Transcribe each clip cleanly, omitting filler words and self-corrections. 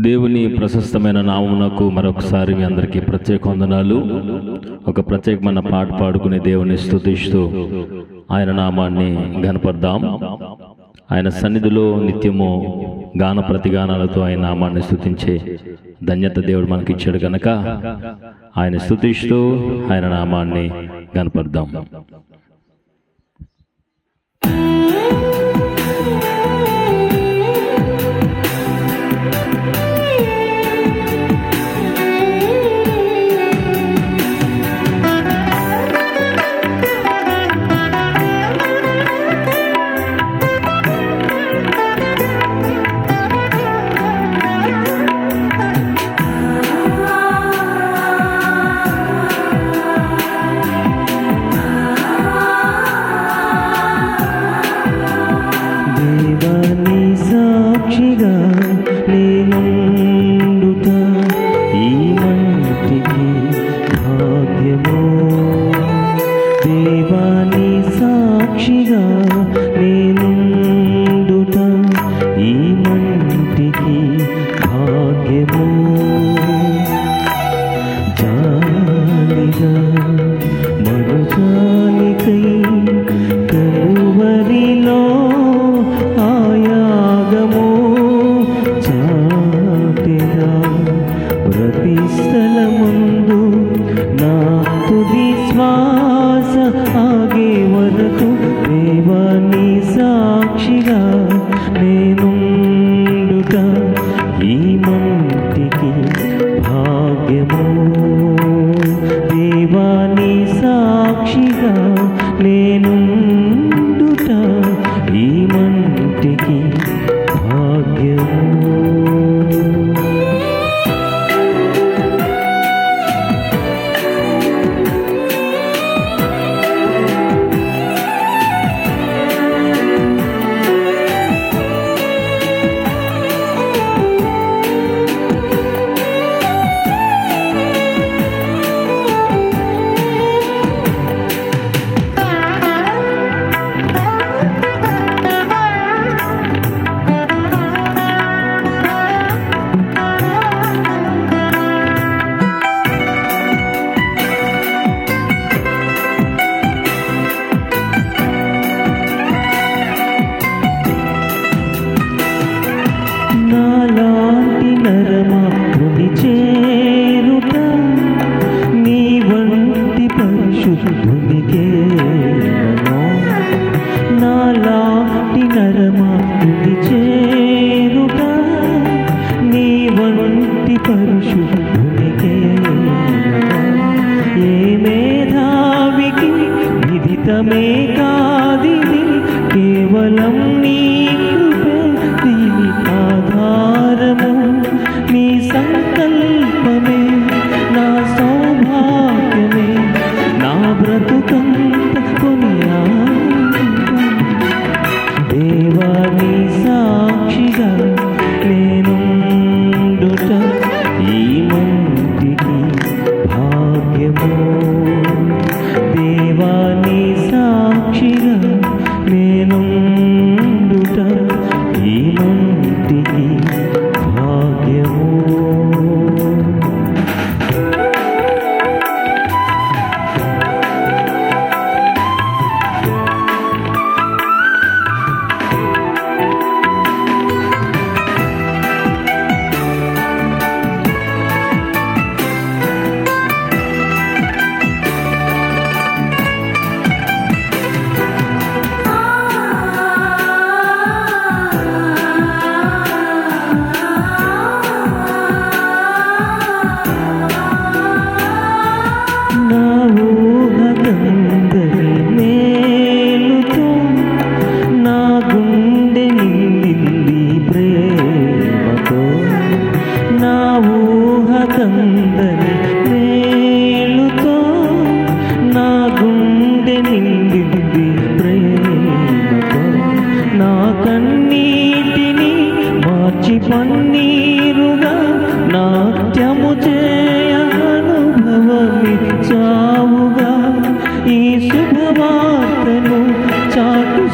దేవుని ప్రశస్తమైన నామమునకు మరొకసారి మీ అందరికీ ప్రత్యేక వందనాలు. ఒక ప్రత్యేకమైన పాట పాడుకుని దేవుని స్తుతిస్తూ ఆయన నామాన్ని ఘనపర్దాం. ఆయన సన్నిధిలో నిత్యము గాన ప్రతిగానాలతో ఆయన నామాన్ని స్తుతించే ధన్యత దేవుడు మనకి ఇచ్చాడు కనుక ఆయన స్తుతిస్తూ ఆయన నామాన్ని ఘనపర్దాం.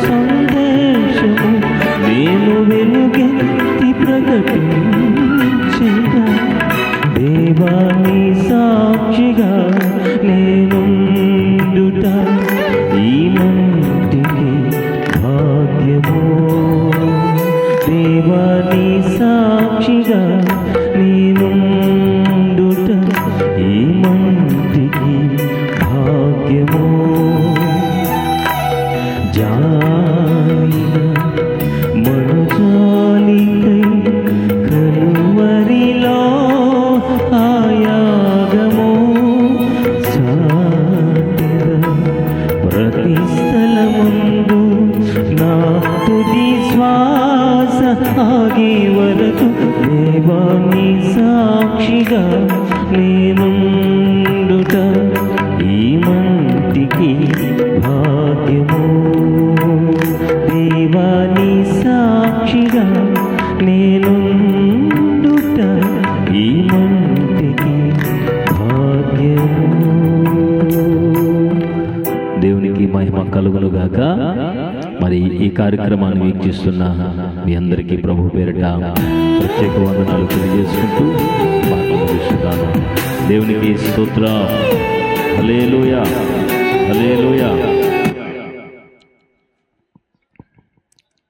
సందేశము నేను వెలుగెత్తి ప్రకటించ దేవాని సాక్షిగా నేనుండుట ఈ మంటికి భాగ్యము. దేవాని సాక్షిగా నేనుండుట ఈ మంటికి భాగ్యము. జాలిన మనజాలికై కలువరిలో ఆయాగము సాటిర ప్రతి స్థలముందు నా తుది శ్వాస ఆగే వరకు దేవాని సాక్షిగా నేనుండుట ఈ మంటికి భాగ్యము. దేవాని సాక్షిగా నేనుండుట ఈ మంటికి భాగ్యము. దేవునికి మహిమ కలుగునుగాక. మరి ఈ కార్యక్రమాన్ని వీక్షిస్తున్న మీ అందరికీ ప్రభు పేరిట ప్రత్యేక వందనాలు తెలియజేసుకుంటూ ముగిస్తున్నాను. దేవునికి స్తోత్రం. హల్లెలూయా, హల్లెలూయా.